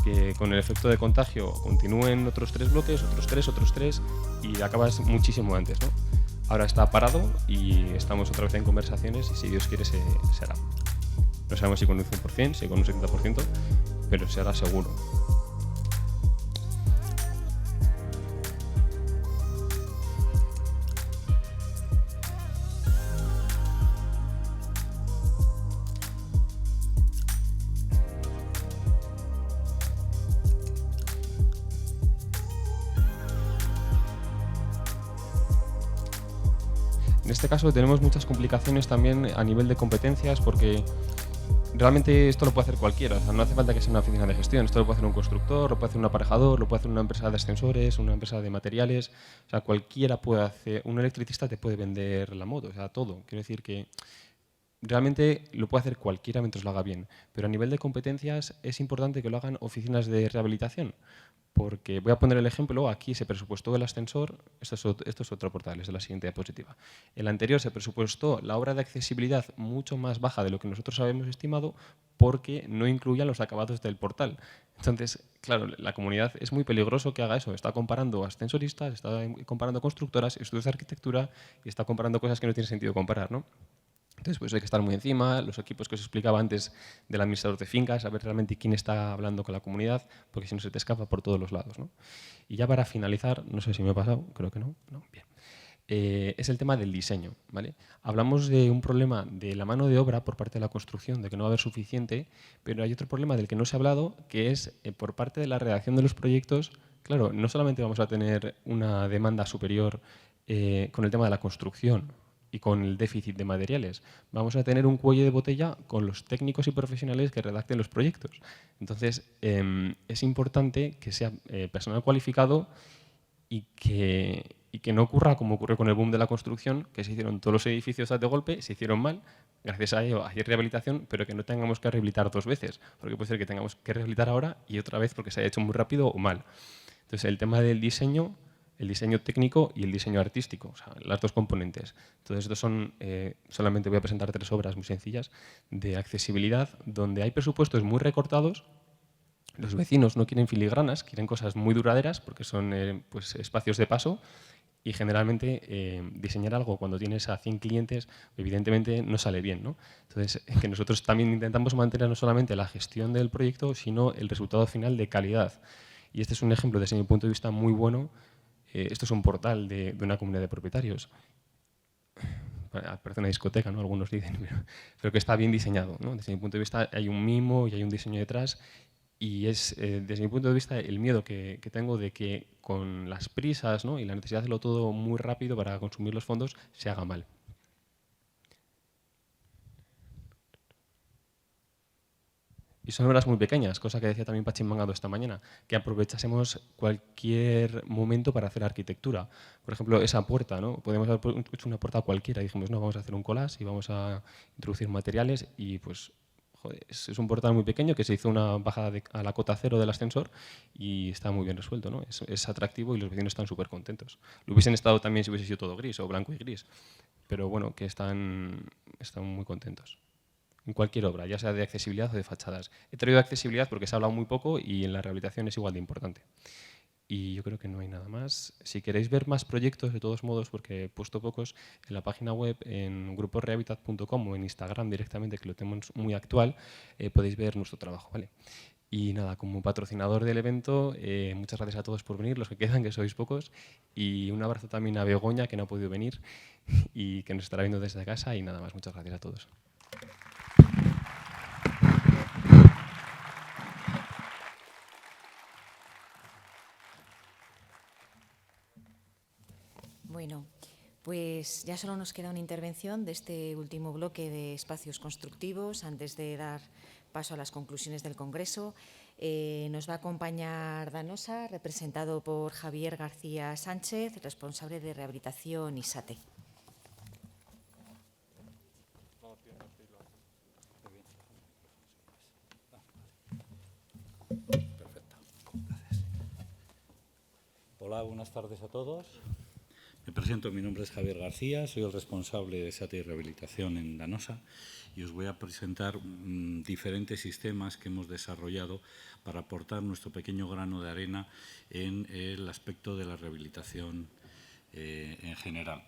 que con el efecto de contagio continúen otros 3 bloques, otros 3 y acabas muchísimo antes, ¿no? Ahora está parado y estamos otra vez en conversaciones y si Dios quiere se hará. No sabemos si con un 100%, si con un 70%, pero se hará seguro. En este caso tenemos muchas complicaciones también a nivel de competencias porque realmente esto lo puede hacer cualquiera, o sea, no hace falta que sea una oficina de gestión, esto lo puede hacer un constructor, lo puede hacer un aparejador, lo puede hacer una empresa de ascensores, una empresa de materiales, o sea, cualquiera puede hacer, un electricista te puede vender la moto, o sea, todo. Quiero decir que realmente lo puede hacer cualquiera mientras lo haga bien, pero a nivel de competencias es importante que lo hagan oficinas de rehabilitación, Porque voy a poner el ejemplo, aquí se presupuestó el ascensor, esto es otro portal, es de la siguiente diapositiva. El anterior se presupuestó la obra de accesibilidad mucho más baja de lo que nosotros habíamos estimado porque no incluían los acabados del portal. Entonces, claro, la comunidad es muy peligroso que haga eso, está comparando ascensoristas, está comparando constructoras, estudios de arquitectura y está comparando cosas que no tiene sentido comparar, ¿no? Entonces, pues hay que estar muy encima, los equipos que os explicaba antes del administrador de fincas, saber realmente quién está hablando con la comunidad, porque si no se te escapa por todos los lados, ¿no? Y ya para finalizar, no sé si me he pasado, creo que no, bien. Es el tema del diseño, ¿vale? Hablamos de un problema de la mano de obra por parte de la construcción, de que no va a haber suficiente, pero hay otro problema del que no se ha hablado, que es por parte de la redacción de los proyectos. Claro, no solamente vamos a tener una demanda superior con el tema de la construcción y con el déficit de materiales, vamos a tener un cuello de botella con los técnicos y profesionales que redacten los proyectos. Entonces, es importante que sea personal cualificado y que no ocurra como ocurrió con el boom de la construcción, que se hicieron todos los edificios de golpe, se hicieron mal, gracias a ello hay rehabilitación, pero que no tengamos que rehabilitar 2 veces, porque puede ser que tengamos que rehabilitar ahora y otra vez porque se haya hecho muy rápido o mal. Entonces, el tema del diseño, el diseño técnico y el diseño artístico, o sea, las 2 componentes. Entonces, estos son, solamente voy a presentar 3 obras muy sencillas de accesibilidad, donde hay presupuestos muy recortados. Los vecinos no quieren filigranas, quieren cosas muy duraderas porque son pues, espacios de paso y generalmente diseñar algo cuando tienes a 100 clientes evidentemente no sale bien, ¿no? Entonces, que nosotros también intentamos mantener no solamente la gestión del proyecto, sino el resultado final de calidad. Y este es un ejemplo desde mi punto de vista muy bueno. Esto es un portal de una comunidad de propietarios. Parece una discoteca, ¿no? Algunos dicen, pero que está bien diseñado, ¿no? Desde mi punto de vista hay un mimo y hay un diseño detrás. Y es, desde mi punto de vista, el miedo que tengo de que con las prisas, ¿no? y la necesidad de hacerlo todo muy rápido para consumir los fondos se haga mal. Y son obras muy pequeñas, cosa que decía también Pachín Mangado esta mañana, que aprovechásemos cualquier momento para hacer arquitectura. Por ejemplo, esa puerta, ¿no? Podemos haber hecho una puerta cualquiera y dijimos, no, vamos a hacer un collage y vamos a introducir materiales y pues joder, es un portal muy pequeño que se hizo una bajada a la cota 0 del ascensor y está muy bien resuelto, ¿no? Es atractivo y los vecinos están súper contentos. Lo hubiesen estado también si hubiese sido todo gris o blanco y gris, pero bueno, que están muy contentos. En cualquier obra, ya sea de accesibilidad o de fachadas. He traído accesibilidad porque se ha hablado muy poco y en la rehabilitación es igual de importante. Y yo creo que no hay nada más. Si queréis ver más proyectos, de todos modos, porque he puesto pocos, en la página web, en gruporehabitat.com o en Instagram directamente, que lo tenemos muy actual, podéis ver nuestro trabajo, ¿vale? Y nada, como patrocinador del evento, muchas gracias a todos por venir, los que quedan, que sois pocos, y un abrazo también a Begoña, que no ha podido venir y que nos estará viendo desde casa, y nada más, muchas gracias a todos. Bueno, pues ya solo nos queda una intervención de este último bloque de espacios constructivos antes de dar paso a las conclusiones del Congreso. Nos va a acompañar Danosa, representado por Javier García Sánchez, responsable de rehabilitación ISATE. Perfecto. Gracias. Hola, buenas tardes a todos. Me presento, mi nombre es Javier García, soy el responsable de SATE y Rehabilitación en Danosa y os voy a presentar diferentes sistemas que hemos desarrollado para aportar nuestro pequeño grano de arena en el aspecto de la rehabilitación en general.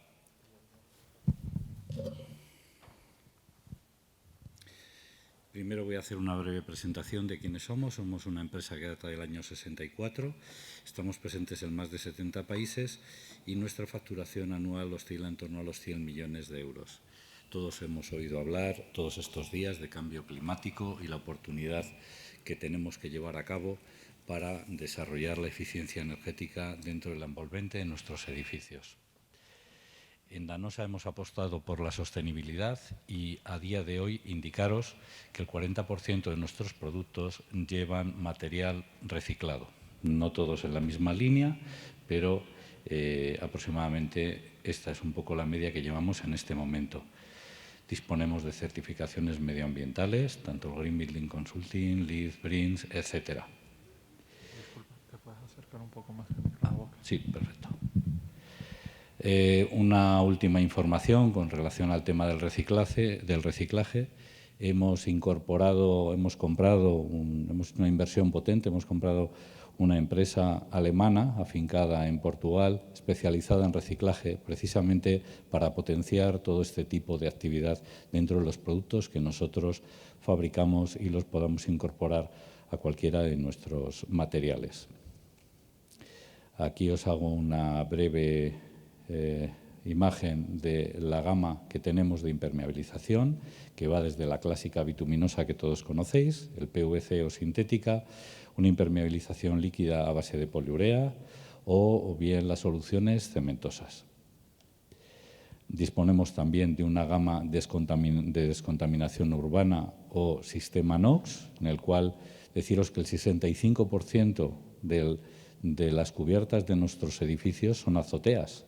Primero voy a hacer una breve presentación de quiénes somos. Somos una empresa que data del año 64, estamos presentes en más de 70 países y nuestra facturación anual oscila en torno a los 100 millones de euros. Todos hemos oído hablar todos estos días de cambio climático y la oportunidad que tenemos que llevar a cabo para desarrollar la eficiencia energética dentro del envolvente de nuestros edificios. En Danosa hemos apostado por la sostenibilidad y a día de hoy indicaros que el 40% de nuestros productos llevan material reciclado. No todos en la misma línea, pero aproximadamente esta es un poco la media que llevamos en este momento. Disponemos de certificaciones medioambientales, tanto Green Building Consulting, LEED, BRINS, etc. Disculpa, ¿te puedes hacer? un poco más la boca. Sí, perfecto. Una última información con relación al tema del reciclaje. Hemos comprado una inversión potente, hemos comprado una empresa alemana afincada en Portugal, especializada en reciclaje, precisamente para potenciar todo este tipo de actividad dentro de los productos que nosotros fabricamos y los podamos incorporar a cualquiera de nuestros materiales. Aquí os hago una breve imagen de la gama que tenemos de impermeabilización, que va desde la clásica bituminosa que todos conocéis, el PVC o sintética, una impermeabilización líquida a base de poliurea o bien las soluciones cementosas. Disponemos también de una gama de descontaminación urbana o sistema NOx, en el cual deciros que el 65% de las cubiertas de nuestros edificios son azoteas,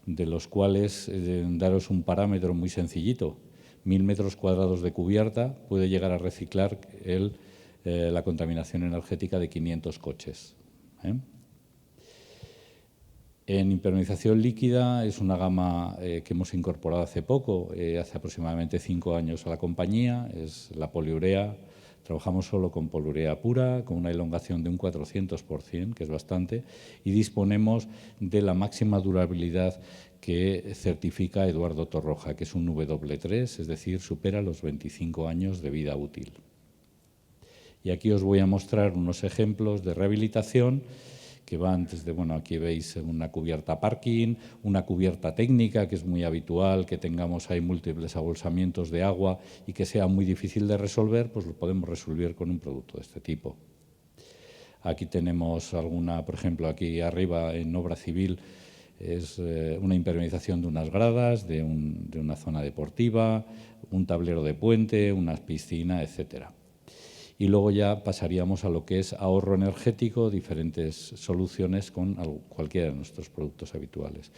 de los cuales, daros un parámetro muy sencillito, 1000 metros cuadrados de cubierta puede llegar a reciclar la contaminación energética de 500 coches. En impermeabilización líquida es una gama que hemos incorporado hace poco, hace aproximadamente 5 años a la compañía, es la poliurea. Trabajamos solo con poliurea pura, con una elongación de un 400%, que es bastante, y disponemos de la máxima durabilidad que certifica Eduardo Torroja, que es un W3, es decir, supera los 25 años de vida útil. Y aquí os voy a mostrar unos ejemplos de rehabilitación que van desde, bueno, aquí veis una cubierta parking, una cubierta técnica, que es muy habitual, que tengamos ahí múltiples abolsamientos de agua y que sea muy difícil de resolver, pues lo podemos resolver con un producto de este tipo. Aquí tenemos alguna, por ejemplo, aquí arriba en obra civil, es una impermeabilización de unas gradas, de una zona deportiva, un tablero de puente, una piscina, etcétera. Y luego ya pasaríamos a lo que es ahorro energético, diferentes soluciones con cualquiera de nuestros productos habituales.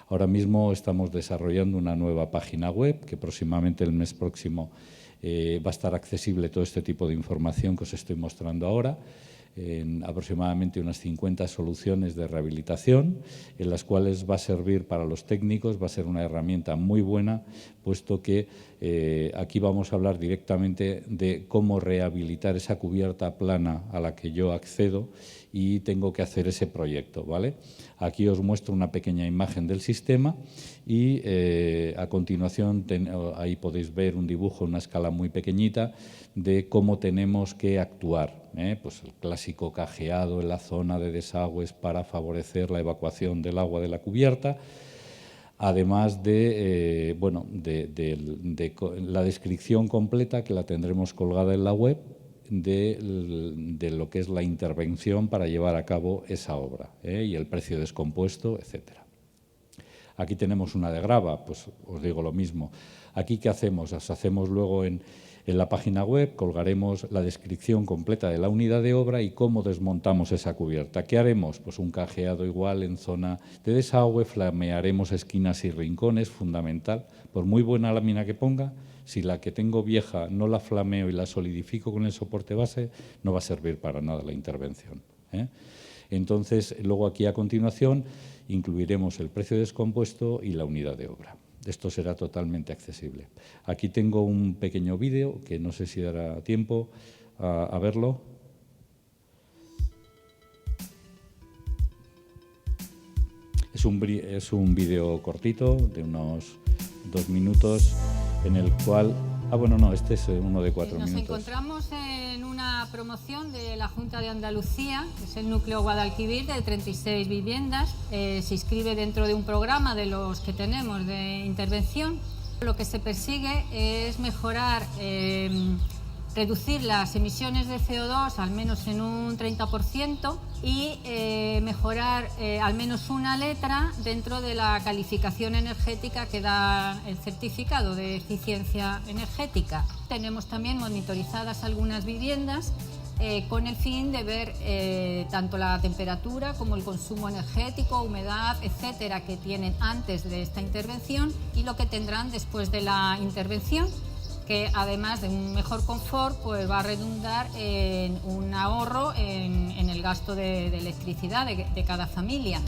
Ahora mismo estamos desarrollando una nueva página web que próximamente, el mes próximo, va a estar accesible todo este tipo de información que os estoy mostrando ahora, en aproximadamente unas 50 soluciones de rehabilitación, en las cuales va a servir para los técnicos, va a ser una herramienta muy buena, puesto que aquí vamos a hablar directamente de cómo rehabilitar esa cubierta plana a la que yo accedo y tengo que hacer ese proyecto, ¿vale? Aquí os muestro una pequeña imagen del sistema y a continuación ahí podéis ver un dibujo, una escala muy pequeñita de cómo tenemos que actuar. Pues el clásico cajeado en la zona de desagües para favorecer la evacuación del agua de la cubierta, además de la descripción completa que la tendremos colgada en la web de lo que es la intervención para llevar a cabo esa obra y el precio descompuesto, etcétera. Aquí tenemos una de grava, pues os digo lo mismo. Aquí, ¿qué hacemos? Hacemos luego en la página web, colgaremos la descripción completa de la unidad de obra y cómo desmontamos esa cubierta. ¿Qué haremos? Pues un cajeado igual en zona de desagüe, flamearemos esquinas y rincones, fundamental. Por muy buena lámina que ponga, si la que tengo vieja no la flameo y la solidifico con el soporte base, no va a servir para nada la intervención. Entonces, luego aquí a continuación incluiremos el precio descompuesto y la unidad de obra. Esto será totalmente accesible. Aquí tengo un pequeño vídeo que no sé si dará tiempo a verlo. Es un vídeo cortito de unos 2 minutos en el cual... este es uno de 4 minutos. Nos encontramos en una promoción de la Junta de Andalucía, que es el núcleo Guadalquivir, de 36 viviendas. Se inscribe dentro de un programa de los que tenemos de intervención. Lo que se persigue es mejorar, reducir las emisiones de CO2 al menos en un 30% y mejorar al menos una letra dentro de la calificación energética que da el certificado de eficiencia energética. Tenemos también monitorizadas algunas viviendas con el fin de ver tanto la temperatura como el consumo energético, humedad, etcétera, que tienen antes de esta intervención y lo que tendrán después de la intervención, que además de un mejor confort, pues va a redundar en un ahorro en el gasto de electricidad de cada familia.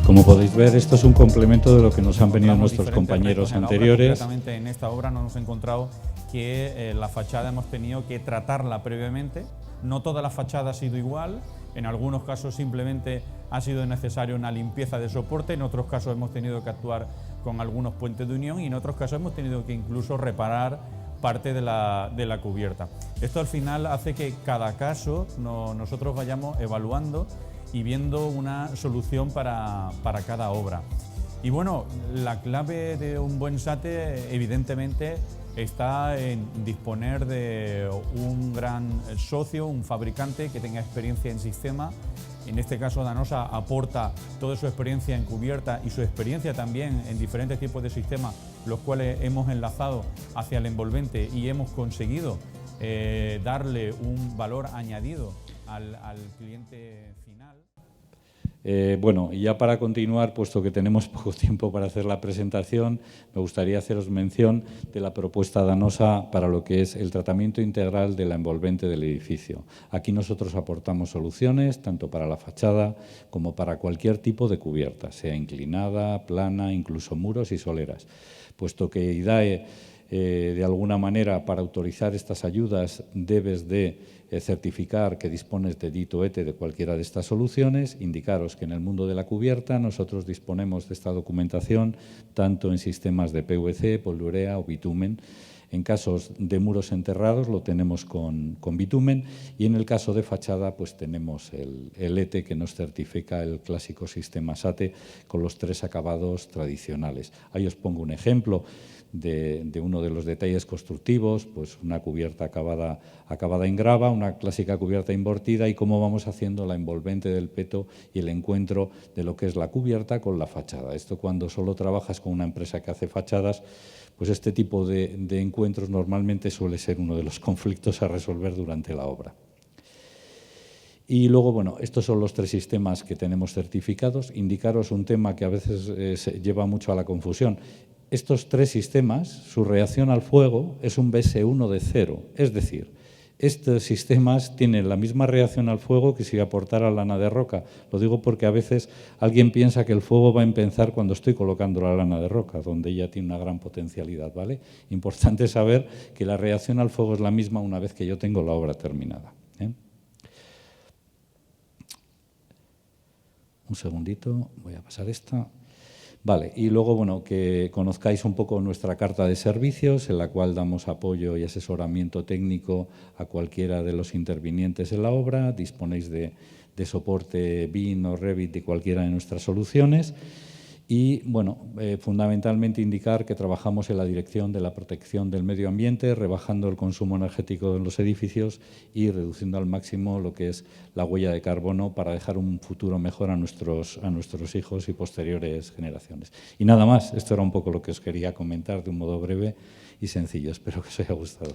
Como podéis ver, esto es un complemento de lo que nos han venido nuestros compañeros anteriores. Concretamente en esta obra nos hemos encontrado que la fachada hemos tenido que tratarla previamente. No toda la fachada ha sido igual, en algunos casos simplemente ha sido necesaria una limpieza de soporte, en otros casos hemos tenido que actuar con algunos puentes de unión y en otros casos hemos tenido que incluso reparar parte de la cubierta. Esto al final hace que cada caso nosotros vayamos evaluando y viendo una solución para cada obra. Y bueno, la clave de un buen SATE evidentemente está en disponer de un gran socio, un fabricante que tenga experiencia en sistema. En este caso Danosa aporta toda su experiencia en cubierta y su experiencia también en diferentes tipos de sistemas, los cuales hemos enlazado hacia el envolvente y hemos conseguido darle un valor añadido al cliente final. Bueno, y ya para continuar, puesto que tenemos poco tiempo para hacer la presentación, me gustaría haceros mención de la propuesta Danosa para lo que es el tratamiento integral de la envolvente del edificio. Aquí nosotros aportamos soluciones tanto para la fachada como para cualquier tipo de cubierta, sea inclinada, plana, incluso muros y soleras, puesto que IDAE de alguna manera, para autorizar estas ayudas, debes de certificar que dispones de dito ETE de cualquiera de estas soluciones. Indicaros que en el mundo de la cubierta nosotros disponemos de esta documentación tanto en sistemas de PVC, poliurea o bitumen. En casos de muros enterrados lo tenemos con bitumen y en el caso de fachada pues tenemos el ETE que nos certifica el clásico sistema SATE con los 3 acabados tradicionales. Ahí os pongo un ejemplo de uno de los detalles constructivos, pues una cubierta acabada en grava, una clásica cubierta invertida y cómo vamos haciendo la envolvente del peto y el encuentro de lo que es la cubierta con la fachada. Esto cuando solo trabajas con una empresa que hace fachadas, pues este tipo de encuentros normalmente suele ser uno de los conflictos a resolver durante la obra. Y luego, bueno, estos son los 3 sistemas que tenemos certificados. Indicaros un tema que a veces se lleva mucho a la confusión. Estos 3 sistemas, su reacción al fuego es un BS1 de 0, es decir, estos sistemas tienen la misma reacción al fuego que si aportara lana de roca. Lo digo porque a veces alguien piensa que el fuego va a empezar cuando estoy colocando la lana de roca, donde ella tiene una gran potencialidad, ¿vale? Importante saber que la reacción al fuego es la misma una vez que yo tengo la obra terminada, ¿eh? Un segundito, voy a pasar esta. Vale, y luego, bueno, que conozcáis un poco nuestra carta de servicios, en la cual damos apoyo y asesoramiento técnico a cualquiera de los intervinientes en la obra. Disponéis de soporte BIM o Revit de cualquiera de nuestras soluciones. Y, bueno, fundamentalmente indicar que trabajamos en la dirección de la protección del medio ambiente, rebajando el consumo energético en los edificios y reduciendo al máximo lo que es la huella de carbono para dejar un futuro mejor a nuestros hijos y posteriores generaciones. Y nada más, esto era un poco lo que os quería comentar de un modo breve y sencillo. Espero que os haya gustado.